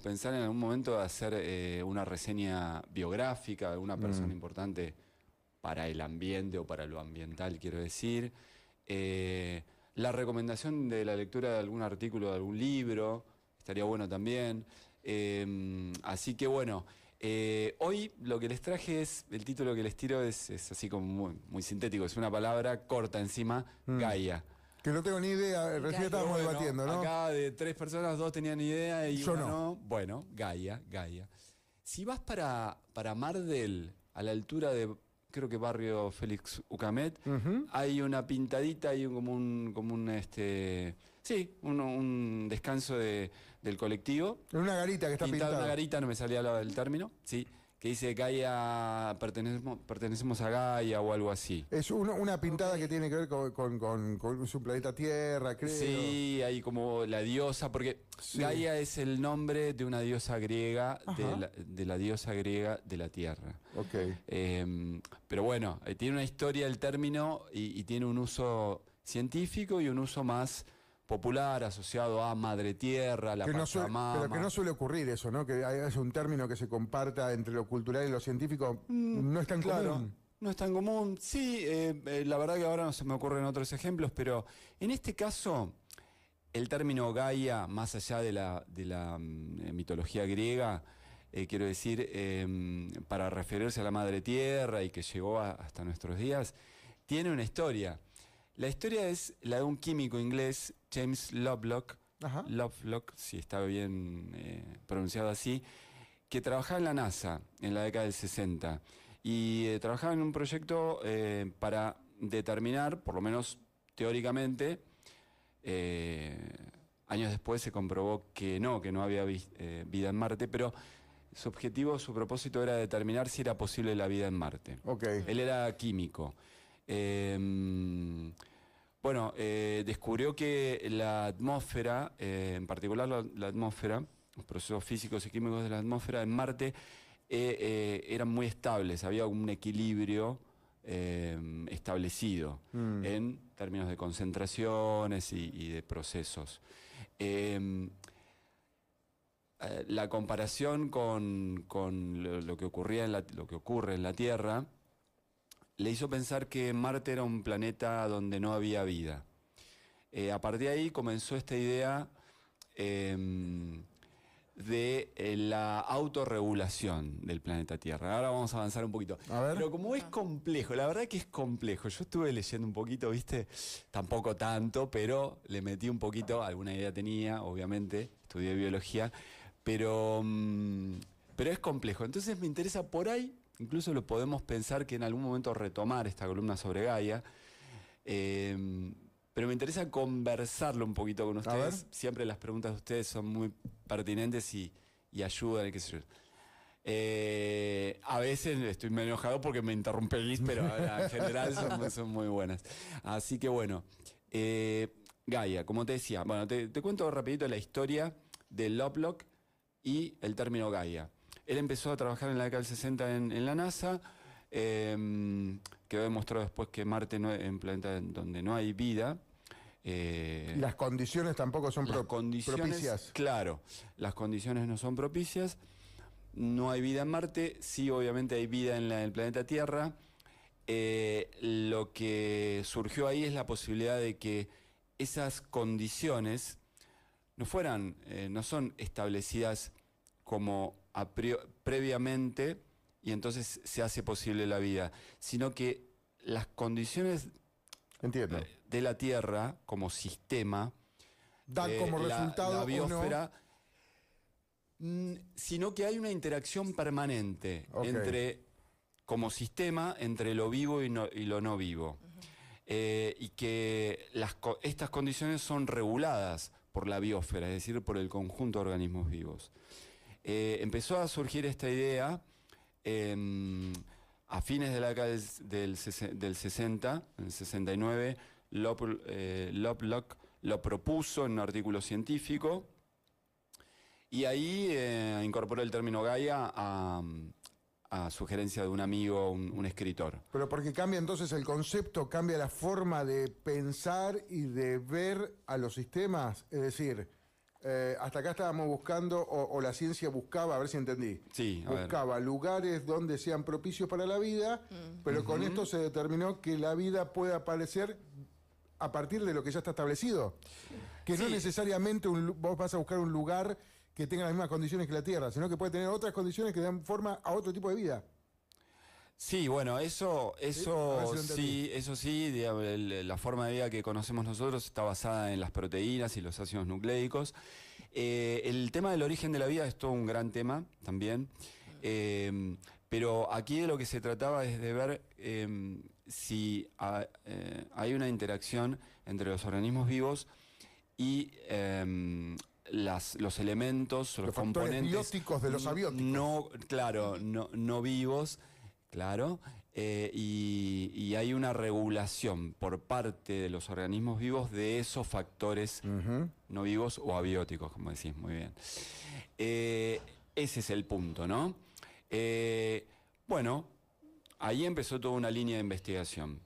pensar en algún momento de hacer una reseña biográfica de alguna persona importante para el ambiente o para lo ambiental, quiero decir. La recomendación de la lectura de algún artículo, de algún libro, estaría bueno también. Así que bueno, hoy lo que les traje es, el título que les tiro es así como muy sintético, es una palabra corta encima, Gaia. Que no tengo ni idea, recién estábamos debatiendo, ¿no? Acá de 3 personas, 2 tenían idea y yo uno no. no. Bueno, Gaia. Si vas para Mar del, a la altura de, creo que barrio Félix Ucamet, hay una pintadita, hay un descanso del colectivo. En una garita que está pintada. Una garita, no me salía el término, sí, que dice Gaia, pertenecemos a Gaia o algo así. Es una pintada que tiene que ver con su planeta Tierra, creo. Sí, hay como la diosa, porque Gaia es el nombre de una diosa griega, de la diosa griega de la Tierra. Ok. Pero bueno, tiene una historia el término y tiene un uso científico y un uso más popular, asociado a Madre Tierra, la Pachamama. Pero que no suele ocurrir eso, ¿no? Que es un término que se comparta entre lo cultural y lo científico. No es tan común. No es tan común. Sí, la verdad que ahora no se me ocurren otros ejemplos, pero en este caso, el término Gaia, más allá de la mitología griega, quiero decir, para referirse a la Madre Tierra y que llegó hasta nuestros días, tiene una historia. La historia es la de un químico inglés, James Lovelock, si está bien pronunciado así, que trabajaba en la NASA en la década del 60 y trabajaba en un proyecto para determinar, por lo menos teóricamente, años después se comprobó que no había vida en Marte, pero su objetivo, su propósito era determinar si era posible la vida en Marte. Okay. Él era químico. Descubrió que la atmósfera, en particular la atmósfera, los procesos físicos y químicos de la atmósfera en Marte eran muy estables, había un equilibrio establecido en términos de concentraciones y de procesos. La comparación con lo que ocurre en la Tierra le hizo pensar que Marte era un planeta donde no había vida. A partir de ahí comenzó esta idea de la autorregulación del planeta Tierra. Ahora vamos a avanzar un poquito. Pero como es complejo, la verdad que es complejo. Yo estuve leyendo un poquito, ¿viste? Tampoco tanto, pero le metí un poquito, alguna idea tenía, obviamente, estudié biología, pero es complejo. Entonces me interesa por ahí. Incluso lo podemos pensar que en algún momento retomar esta columna sobre Gaia, pero me interesa conversarlo un poquito con ustedes. Siempre las preguntas de ustedes son muy pertinentes y ayudan, qué sé yo. A veces estoy medio enojado porque me interrumpís, pero en general son muy buenas. Así que bueno, Gaia, como te decía, bueno, te cuento rapidito la historia de Lovelock y el término Gaia. Él empezó a trabajar en la década del 60 en la NASA, quedó demostrado después que Marte es un planeta donde no hay vida. Las condiciones tampoco son propicias. Claro, las condiciones no son propicias, no hay vida en Marte, sí obviamente hay vida en el planeta Tierra. Lo que surgió ahí es la posibilidad de que esas condiciones no son establecidas como previamente y entonces se hace posible la vida, sino que las condiciones de la Tierra como sistema dan como resultado la biosfera, sino que hay una interacción permanente como sistema entre lo vivo y lo no vivo. Y que estas condiciones son reguladas por la biosfera, es decir, por el conjunto de organismos vivos. Empezó a surgir esta idea a fines de la década del 60, en el 69, Lovelock lo propuso en un artículo científico y ahí incorporó el término Gaia a sugerencia de un amigo, un escritor. Pero porque cambia entonces el concepto, cambia la forma de pensar y de ver a los sistemas, es decir, Hasta acá estábamos buscando, o la ciencia buscaba, a ver si entendí. Sí, a ver. Buscaba lugares donde sean propicios para la vida, pero con esto se determinó que la vida puede aparecer a partir de lo que ya está establecido. Que no Sí. necesariamente vos vas a buscar un lugar que tenga las mismas condiciones que la Tierra, sino que puede tener otras condiciones que dan forma a otro tipo de vida. Sí, bueno, eso A ver si lo entendí. digamos, la forma de vida que conocemos nosotros está basada en las proteínas y los ácidos nucleicos. El tema del origen de la vida es todo un gran tema también, pero aquí de lo que se trataba es de ver si hay una interacción entre los organismos vivos y los elementos, los factores componentes bióticos de los abióticos. no vivos. Claro, y hay una regulación por parte de los organismos vivos de esos factores no vivos o abióticos, como decís muy bien. Ese es el punto, ¿no? Bueno, ahí empezó toda una línea de investigación.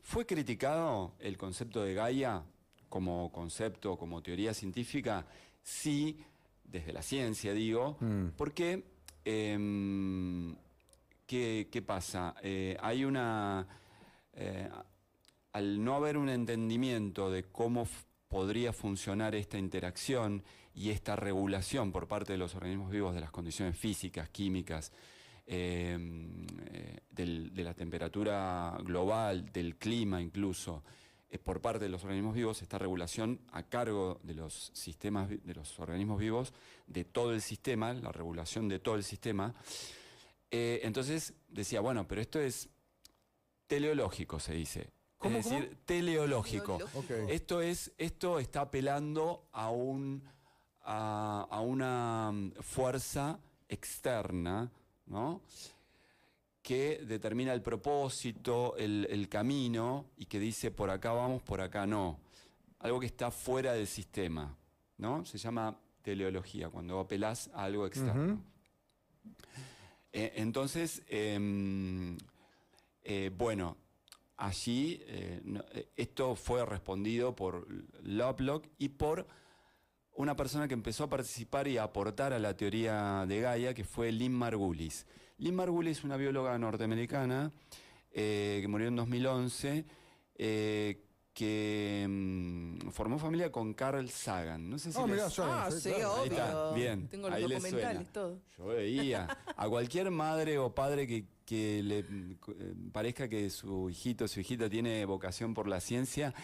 ¿Fue criticado el concepto de Gaia como concepto, como teoría científica? Sí, desde la ciencia digo, porque... ¿Qué pasa? Hay una... al no haber un entendimiento de cómo podría funcionar esta interacción y esta regulación por parte de los organismos vivos de las condiciones físicas, químicas, de la temperatura global, del clima incluso, por parte de los organismos vivos, esta regulación a cargo de los sistemas, de los organismos vivos, de todo el sistema, la regulación de todo el sistema. Entonces decía, bueno, pero esto es teleológico, se dice. ¿Cómo, Es decir, teleológico. Okay. Esto está apelando a una fuerza externa, ¿no? Que determina el propósito, el camino, y que dice por acá vamos, por acá no. Algo que está fuera del sistema, ¿no? Se llama teleología, cuando apelás a algo externo. Entonces, bueno, allí esto fue respondido por Lovelock y por una persona que empezó a participar y a aportar a la teoría de Gaia, que fue Lynn Margulis. Lynn Margulis es una bióloga norteamericana que murió en 2011, que formó familia con Carl Sagan. No sé si Mirá, Sí, claro. obvio. Ahí está, bien. Tengo los Ahí le documentales, suena. todo. Yo veía a cualquier madre o padre que le parezca que su hijito o su hijita tiene vocación por la ciencia,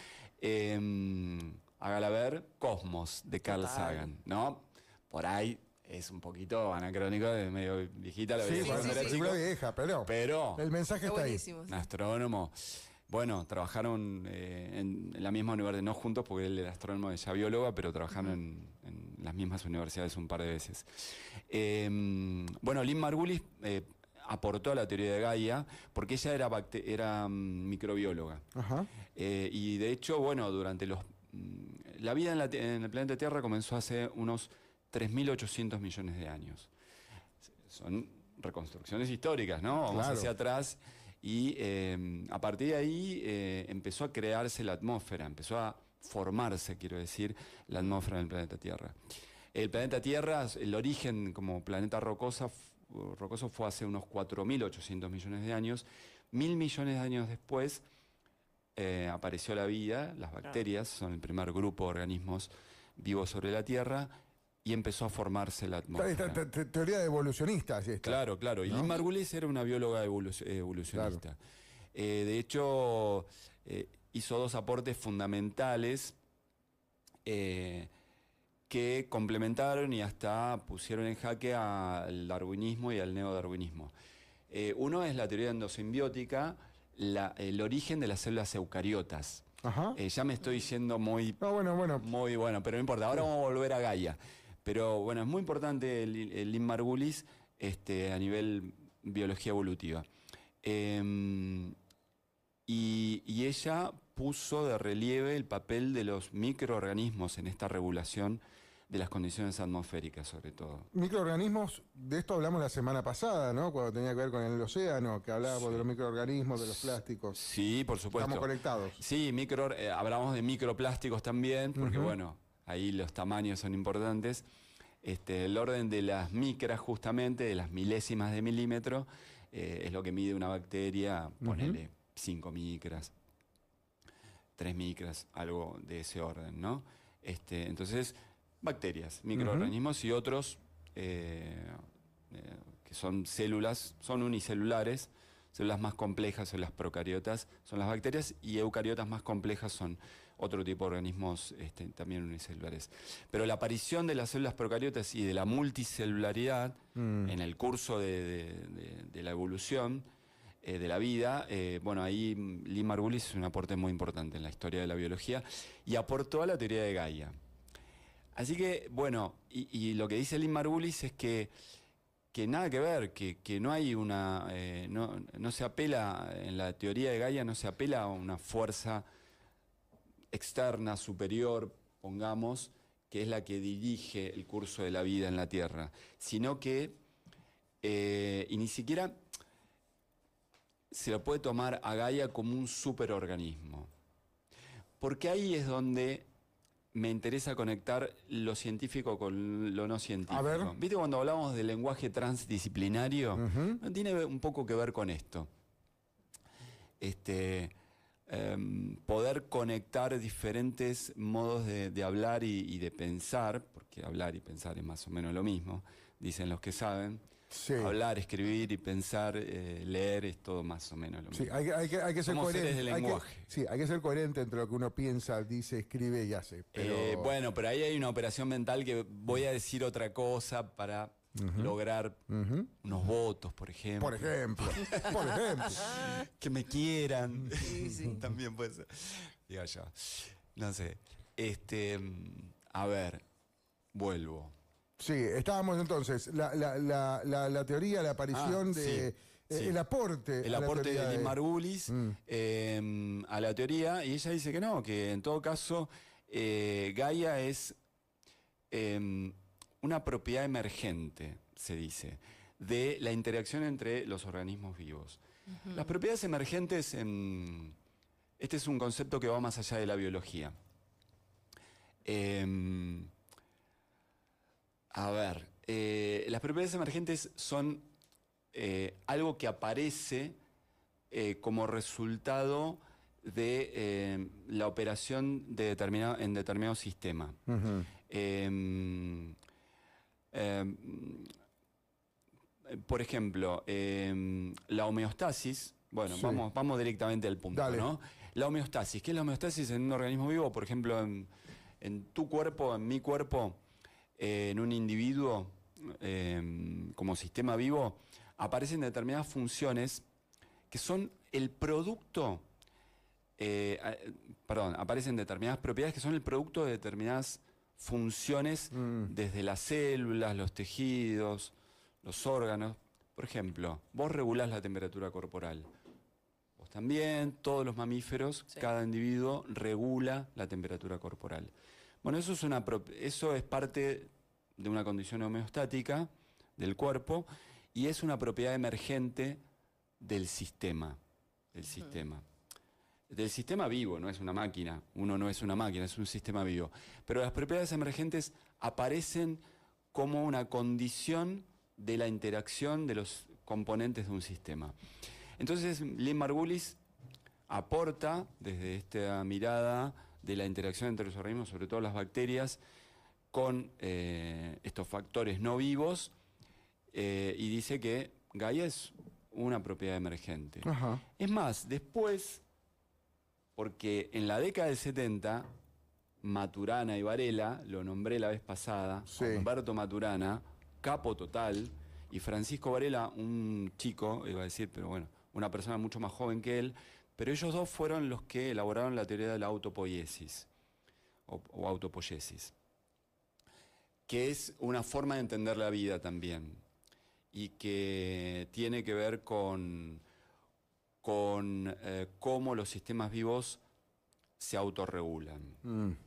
hágala ver Cosmos de Carl Total. Sagan, ¿no? Por ahí es un poquito anacrónico, es medio viejita, la Sí, veía bueno, cuando era es chico, una vieja, pero el mensaje Está está ahí. buenísimo. un astrónomo. Bueno, trabajaron en la misma universidad, no juntos porque él era astrónomo, ella bióloga, pero trabajaron en las mismas universidades un par de veces. Bueno, Lynn Margulis aportó a la teoría de Gaia porque ella era microbióloga. Ajá. Y de hecho, bueno, durante la vida en el planeta Tierra comenzó hace unos 3.800 millones de años. Son reconstrucciones históricas, ¿no? Vamos Claro. hacia atrás. Y a partir de ahí empezó a crearse la atmósfera, empezó a formarse, quiero decir, la atmósfera del planeta Tierra. El planeta Tierra, el origen como planeta rocoso fue hace unos 4.800 millones de años. 1.000 millones de años después apareció la vida, las bacterias son el primer grupo de organismos vivos sobre la Tierra, y empezó a formarse la atmósfera. Teoría de evolucionistas. Claro. Y ¿No? Lynn Margulis era una bióloga evolucionista. Claro. De hecho, hizo dos aportes fundamentales que complementaron y hasta pusieron en jaque al darwinismo y al neodarwinismo. Uno es la teoría endosimbiótica, el origen de las células eucariotas. Ajá. Ya me estoy yendo muy Bueno. muy bueno, pero no importa. Ahora vamos a volver a Gaia. Pero bueno, es muy importante el Lynn Margulis a nivel biología evolutiva. Y ella puso de relieve el papel de los microorganismos en esta regulación de las condiciones atmosféricas, sobre todo. Microorganismos, de esto hablamos la semana pasada, ¿no? Cuando tenía que ver con el océano, que hablábamos de los microorganismos, de los plásticos. Sí, por supuesto. Estamos conectados. Sí, hablamos de microplásticos también, porque bueno, ahí los tamaños son importantes. El orden de las micras, justamente, de las milésimas de milímetro, es lo que mide una bacteria, ponele 5 micras, 3 micras, algo de ese orden, ¿no? Entonces, bacterias, microorganismos y otros que son células, son unicelulares. Células más complejas son las procariotas, son las bacterias, y eucariotas más complejas son otro tipo de organismos también unicelulares. Pero la aparición de las células procariotas y de la multicelularidad en el curso de la evolución de la vida, bueno, ahí Lee Margulis es un aporte muy importante en la historia de la biología y aportó a la teoría de Gaia. Así que, bueno, y lo que dice Lee Margulis es que nada que ver, que no hay una, no se apela, en la teoría de Gaia no se apela a una fuerza externa, superior, pongamos, que es la que dirige el curso de la vida en la Tierra, sino que, y ni siquiera se lo puede tomar a Gaia como un superorganismo, porque ahí es donde me interesa conectar lo científico con lo no científico. A ver. ¿Viste cuando hablamos del lenguaje transdisciplinario? Tiene un poco que ver con esto. Poder conectar diferentes modos de hablar y de pensar, porque hablar y pensar es más o menos lo mismo, dicen los que saben. Sí. Hablar, escribir y pensar, leer es todo más o menos lo mismo. Sí, hay que ser Somos seres coherente. de lenguaje. Sí, hay que ser coherente entre lo que uno piensa, dice, escribe y hace. Pero... Bueno, pero ahí hay una operación mental que voy a decir otra cosa para lograr unos votos, por ejemplo. Por ejemplo. Por ejemplo. Que me quieran. Sí, sí. También puede ser. Diga yo. No sé. A ver, vuelvo. Sí, estábamos entonces, la teoría, la aparición de... sí. El aporte. El a la aporte teoría de Lee Margulis a la teoría, y ella dice que no, que en todo caso Gaia es una propiedad emergente, se dice, de la interacción entre los organismos vivos. Las propiedades emergentes, este es un concepto que va más allá de la biología. A ver, las propiedades emergentes son algo que aparece como resultado de la operación de en determinado sistema. Por ejemplo, la homeostasis, bueno, Sí. vamos directamente al punto, Dale. ¿no? La homeostasis, ¿qué es la homeostasis en un organismo vivo? Por ejemplo, en tu cuerpo, en mi cuerpo, en un individuo como sistema vivo, aparecen determinadas funciones que son el producto, aparecen determinadas propiedades que son el producto de determinadas funciones desde las células, los tejidos, los órganos. Por ejemplo, vos regulás la temperatura corporal. Vos también, todos los mamíferos, Sí. cada individuo regula la temperatura corporal. Bueno, eso es parte de una condición homeostática del cuerpo y es una propiedad emergente del sistema. Del sistema vivo, no es una máquina. Uno no es una máquina, es un sistema vivo. Pero las propiedades emergentes aparecen como una condición de la interacción de los componentes de un sistema. Entonces, Lee Margulis aporta desde esta mirada de la interacción entre los organismos, sobre todo las bacterias, con estos factores no vivos, y dice que Gaia es una propiedad emergente. Ajá. Es más, después, porque en la década del 70, Maturana y Varela, lo nombré la vez pasada, Sí. Humberto Maturana, capo total, y Francisco Varela, un chico, iba a decir, pero bueno, una persona mucho más joven que él, pero ellos dos fueron los que elaboraron la teoría de la autopoiesis, o autopoiesis, que es una forma de entender la vida también, y que tiene que ver con cómo los sistemas vivos se autorregulan.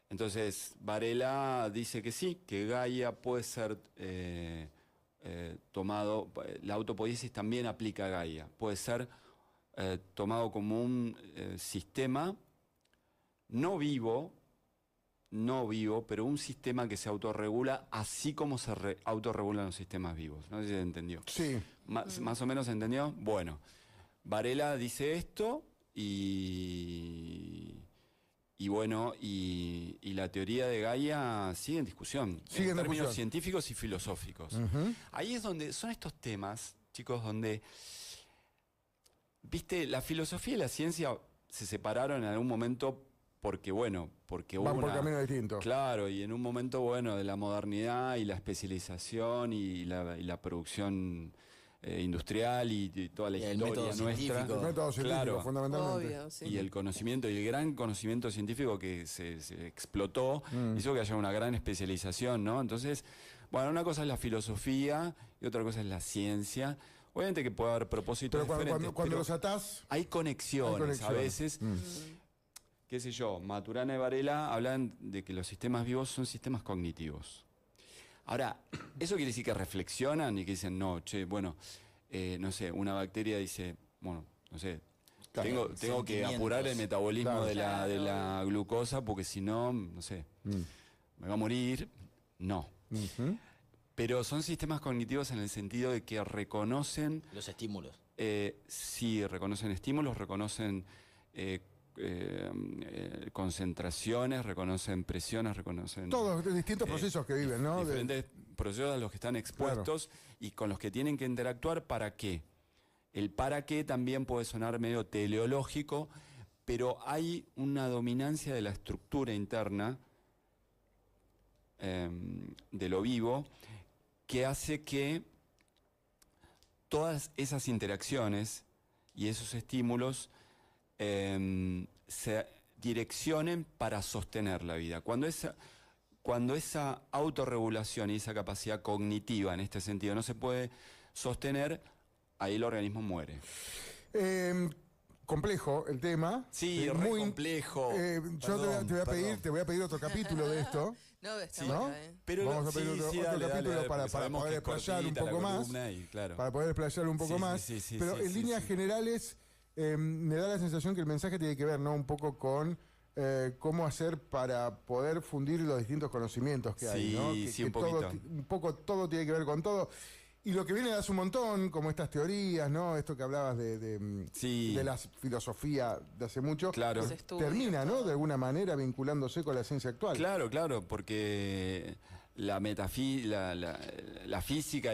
Entonces, Varela dice que sí, que Gaia puede ser tomado, la autopoiesis también aplica a Gaia, puede ser tomado como un sistema no vivo, no vivo, pero un sistema que se autorregula así como se autorregulan los sistemas vivos. No sé si se entendió. Sí. Más o menos se entendió. Bueno, Varela dice esto y bueno, y la teoría de Gaia sigue en discusión, en términos científicos y filosóficos. Ahí es donde son estos temas, chicos, donde, viste, la filosofía y la ciencia se separaron en algún momento porque hubo por caminos distintos. Claro, y en un momento, bueno, de la modernidad y la especialización y la producción industrial y toda la historia nuestra. El método científico, claro, fundamentalmente. Obvio, sí. Y el conocimiento, y el gran conocimiento científico que se explotó, hizo que haya una gran especialización, ¿no? Entonces, bueno, una cosa es la filosofía y otra cosa es la ciencia. Obviamente que puede haber propósitos diferentes. Cuando los atás... Hay conexiones a veces. Qué sé yo, Maturana y Varela hablan de que los sistemas vivos son sistemas cognitivos. Ahora, ¿eso quiere decir que reflexionan y que dicen, no, che, bueno, no sé, una bacteria dice, bueno, no sé, tengo que apurar el metabolismo de la glucosa porque si no, no sé, me va a morir? No. Pero son sistemas cognitivos en el sentido de que reconocen... Los estímulos. Sí, reconocen estímulos, reconocen concentraciones, reconocen presiones, reconocen... Todos distintos procesos que viven, ¿no? Diferentes procesos a los que están expuestos y con los que tienen que interactuar. ¿Para qué? El para qué también puede sonar medio teleológico, pero hay una dominancia de la estructura interna de lo vivo que hace que todas esas interacciones y esos estímulos se direccionen para sostener la vida. Cuando esa autorregulación y esa capacidad cognitiva en este sentido no se puede sostener, ahí el organismo muere. Complejo el tema. Sí, muy complejo. Yo te voy a pedir otro capítulo de esto. No, está ¿no? bueno, Pero vamos a pedir otro capítulo para poder explayar un poco más. Para poder explayar un poco más. Pero en líneas generales me da la sensación que el mensaje tiene que ver, ¿no? Un poco con cómo hacer para poder fundir los distintos conocimientos que hay, ¿no? Un poco todo tiene que ver con todo. Y lo que viene de hace un montón, como estas teorías, ¿no? Esto que hablabas de la filosofía de hace mucho, claro. Termina, ¿no? De alguna manera vinculándose con la ciencia actual. Claro, porque la física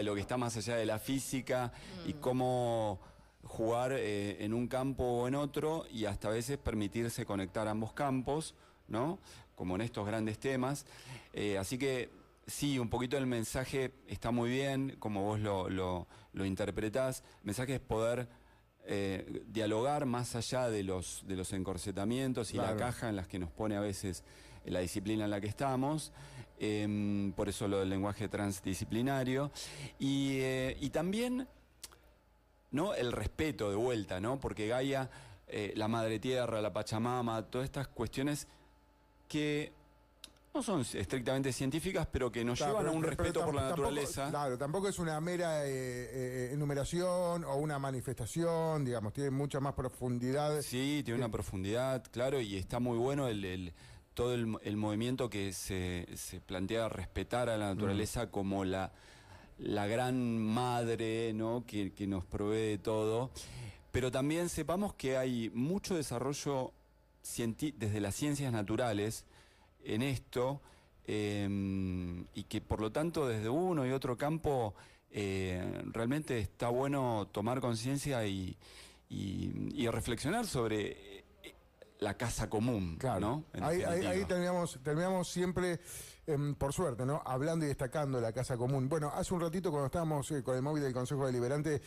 y lo que está más allá de la física y cómo jugar en un campo o en otro y hasta a veces permitirse conectar ambos campos, ¿no? Como en estos grandes temas. Así que sí, un poquito el mensaje está muy bien, como vos lo interpretás. El mensaje es poder dialogar más allá de los encorsetamientos y la caja en las que nos pone a veces la disciplina en la que estamos. Por eso lo del lenguaje transdisciplinario. Y también, ¿no?, el respeto de vuelta, ¿no? Porque Gaia, la Madre Tierra, la Pachamama, todas estas cuestiones que no son estrictamente científicas, pero que nos llevan a un respeto por la naturaleza. Claro, tampoco es una mera enumeración o una manifestación, digamos, tiene mucha más profundidad. Sí, tiene una profundidad, claro, y está muy bueno todo el movimiento que se plantea respetar a la naturaleza como la gran madre, ¿no?, que nos provee de todo. Pero también sepamos que hay mucho desarrollo desde las ciencias naturales en esto, y que por lo tanto desde uno y otro campo realmente está bueno tomar conciencia y reflexionar sobre la casa común, claro, ¿no? Ahí terminamos siempre, por suerte, ¿no?, hablando y destacando la casa común. Bueno, hace un ratito cuando estábamos con el móvil del Consejo Deliberante,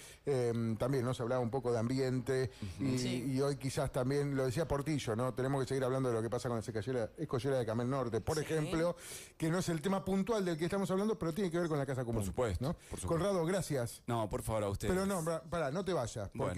también nos hablaba un poco de ambiente y hoy quizás también, lo decía Portillo, ¿no?, tenemos que seguir hablando de lo que pasa con la escollera de Camel Norte, por ejemplo, que no es el tema puntual del que estamos hablando, pero tiene que ver con la casa común. Por supuesto, ¿no? por supuesto. Conrado, gracias. No, por favor, a ustedes. Pero no, pará, no te vayas. Porque